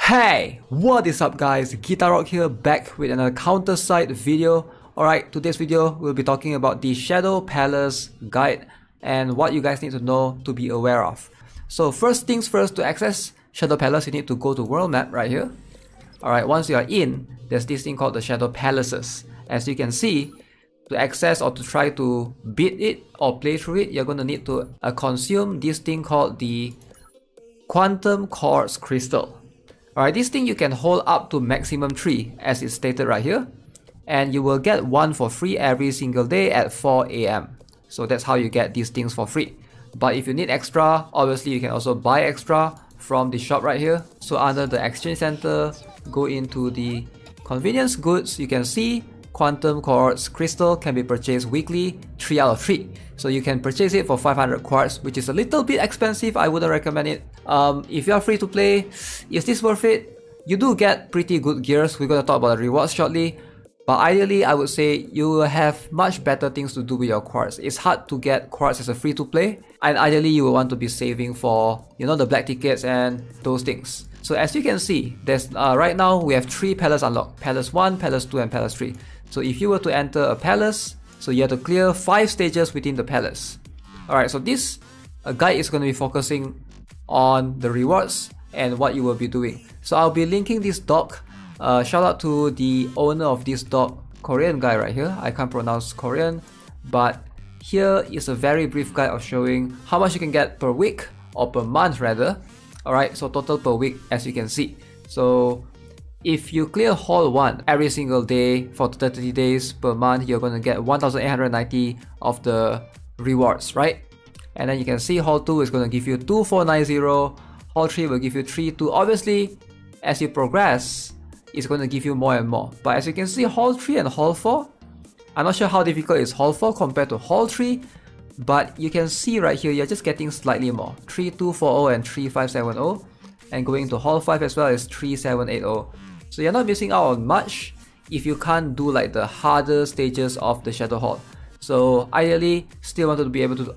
Hey, what is up guys? GuitarRock here, back with another counter-side video. Alright, today's video we'll be talking about the Shadow Palace guide and what you guys need to know to be aware of. So first things first, to access Shadow Palace you need to go to world map right here. Alright, once you are in, there's this thing called the Shadow Palaces. As you can see, to access or to try to beat it or play through it, you're going to need to consume this thing called the Quantum Quartz Crystal. Alright, this thing you can hold up to maximum 3 as it's stated right here, and you will get one for free every single day at 4 AM. So that's how you get these things for free. But if you need extra, obviously you can also buy extra from the shop right here. So under the exchange center, go into the convenience goods, you can see Quantum Quartz Crystal can be purchased weekly, 3 out of 3. So you can purchase it for 500 quartz, which is a little bit expensive. I wouldn't recommend it. If you are free to play, is this worth it? You do get pretty good gears. We're going to talk about the rewards shortly. But ideally, I would say you will have much better things to do with your quartz. It's hard to get quartz as a free to play. And ideally, you will want to be saving for, the black tickets and those things. So as you can see, there's right now we have 3 palace unlocked. Palace 1, Palace 2 and Palace 3. So if you were to enter a palace, so you have to clear 5 stages within the palace. Alright, so this guide is going to be focusing on the rewards and what you will be doing. So I'll be linking this doc. Shout out to the owner of this doc, Korean guy right here. I can't pronounce Korean, but here is a very brief guide of showing how much you can get per week or per month rather. Alright, so total per week as you can see. So if you clear Hall 1 every single day for 30 days per month, you're going to get 1,890 of the rewards, right? And then you can see Hall 2 is going to give you 2,490, Hall 3 will give you 3,2. Obviously, as you progress, it's going to give you more and more. But as you can see, Hall 3 and Hall 4, I'm not sure how difficult is Hall 4 compared to Hall 3, but you can see right here, you're just getting slightly more. 3,240 and 3,570. And going to Hall 5 as well is 3,780. So you're not missing out on much if you can't do like the harder stages of the Shadow Hall. So ideally, still wanted to be able to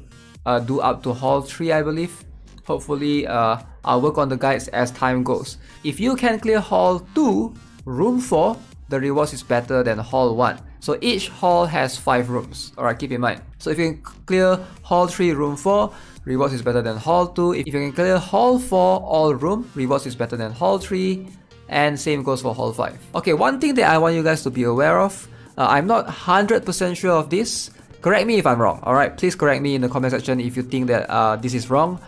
do up to Hall 3, I believe. Hopefully, I'll work on the guides as time goes. If you can clear Hall 2, Room 4, the rewards is better than Hall 1. So each hall has 5 rooms. Alright, keep in mind. So if you can clear Hall 3, Room 4, rewards is better than Hall 2. If you can clear Hall 4, all room, rewards is better than Hall 3. And same goes for Hall 5. Okay, one thing that I want you guys to be aware of, I'm not 100% sure of this. Correct me if I'm wrong, alright? Please correct me in the comment section if you think that this is wrong.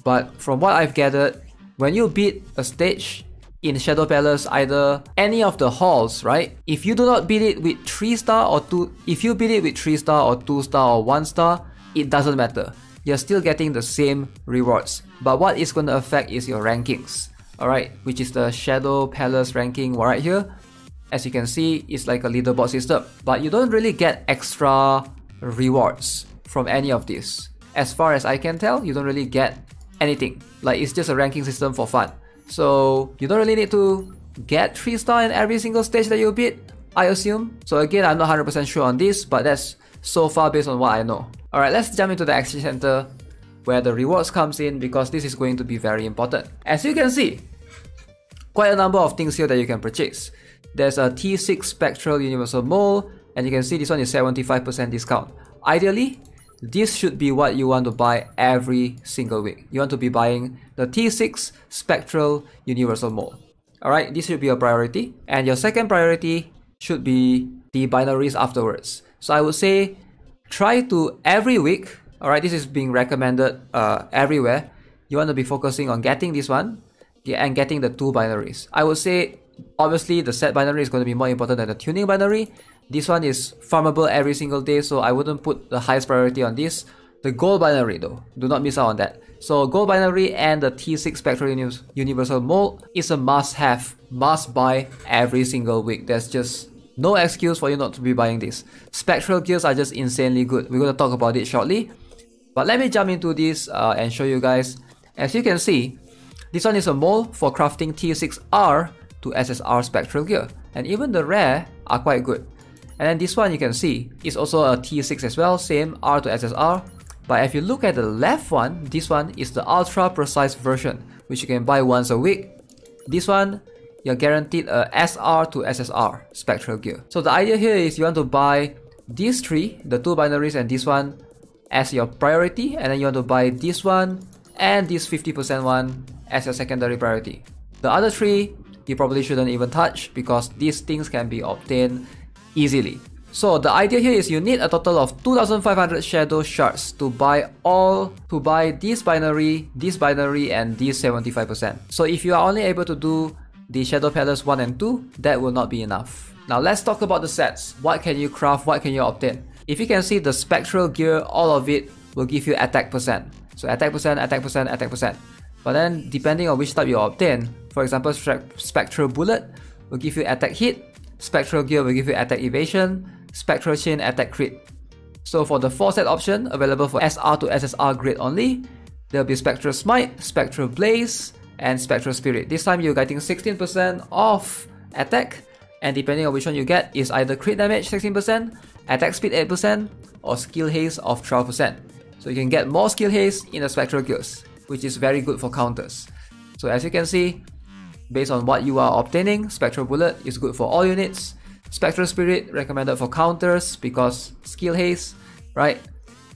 But from what I've gathered, when you beat a stage in Shadow Palace, either any of the halls, right? If you do not beat it with 3 star or 2, if you beat it with 3 star or 2 star or 1 star, it doesn't matter. You're still getting the same rewards. But what is going to affect is your rankings. Alright, which is the Shadow Palace ranking right here. As you can see, it's like a leaderboard system. But you don't really get extra rewards from any of these. As far as I can tell, you don't really get anything. Like, it's just a ranking system for fun. So you don't really need to get 3 star in every single stage that you beat, I assume. So again, I'm not 100% sure on this, but that's so far based on what I know. Alright, let's jump into the exchange center where the rewards comes in, because this is going to be very important. As you can see, quite a number of things here that you can purchase. There's a T6 Spectral Universal Mole, and you can see this one is 75% discount. Ideally, this should be what you want to buy every single week. You want to be buying the T6 Spectral Universal Mole. Alright, this should be a priority. And your second priority should be the binaries afterwards. So I would say try to every week, alright, this is being recommended everywhere. You want to be focusing on getting this one and getting the 2 binaries. I would say obviously the set binary is going to be more important than the tuning binary. This one is farmable every single day, so I wouldn't put the highest priority on this. The gold binary though, do not miss out on that. So gold binary and the T6 Spectral Universal Mole is a must-have, must-buy every single week. There's just no excuse for you not to be buying this. Spectral Gears are just insanely good. We're going to talk about it shortly. But let me jump into this and show you guys. As you can see, this one is a mole for crafting T6R to SSR Spectral Gear. And even the rare are quite good. And then this one you can see is also a T6 as well, same R to SSR. But if you look at the left one, this one is the ultra precise version, which you can buy once a week. This one, you're guaranteed a SR to SSR Spectral Gear. So the idea here is you want to buy these three, the two binaries and this one, as your priority, and then you want to buy this one and this 50% one as your secondary priority. The other three, you probably shouldn't even touch because these things can be obtained easily. So the idea here is you need a total of 2500 shadow shards to buy this binary, and this 75%. So if you are only able to do the Shadow Palace 1 and 2, that will not be enough. Now let's talk about the sets. What can you craft? What can you obtain? If you can see the Spectral Gear, all of it will give you attack percent. So attack percent, attack percent, attack percent. But then depending on which type you obtain, for example, Spectral Bullet will give you attack hit, Spectral Gear will give you attack evasion, Spectral Chain attack crit. So for the 4 set option available for SR to SSR grade only, there will be Spectral Smite, Spectral Blaze, and Spectral Spirit. This time you're getting 16% off attack, and depending on which one you get is either crit damage 16%, attack speed 8%, or skill haste of 12%. So you can get more skill haste in the Spectral Gears, which is very good for counters. So as you can see, based on what you are obtaining, Spectral Bullet is good for all units, Spectral Spirit recommended for counters because skill haste, right?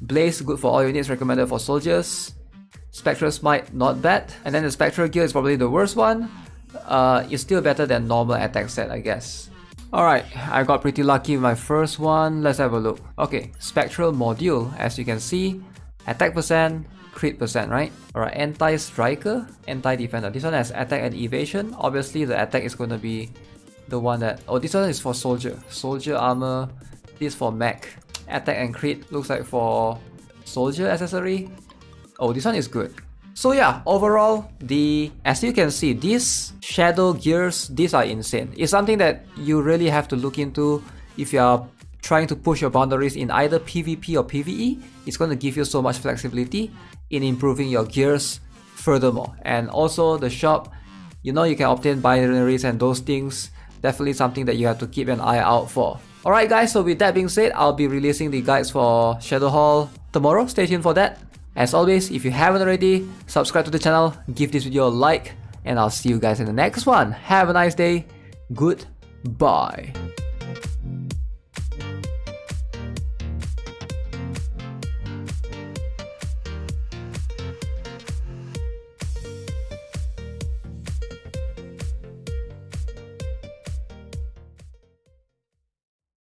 Blaze good for all units, recommended for soldiers. Spectral Smite not bad, and then the Spectral Gear is probably the worst one. It's still better than normal attack set, I guess. Alright, I got pretty lucky with my first one. Let's have a look. Okay, Spectral Module, as you can see, attack percent, crit percent, right? Alright, Anti-Striker, Anti-Defender. This one has attack and evasion. Obviously the attack is going to be the one that... Oh, this one is for Soldier. Soldier armor. This for mech. Attack and crit looks like for Soldier accessory. Oh, this one is good. So yeah, overall, as you can see, these Shadow Gears, these are insane. It's something that you really have to look into if you are trying to push your boundaries in either PvP or PvE. It's going to give you so much flexibility in improving your gears furthermore. And also the shop, you know, you can obtain binaries and those things. Definitely something that you have to keep an eye out for. Alright guys, so with that being said, I'll be releasing the guides for Shadow Hall tomorrow. Stay tuned for that. As always, if you haven't already, subscribe to the channel, give this video a like, and I'll see you guys in the next one. Have a nice day. Goodbye.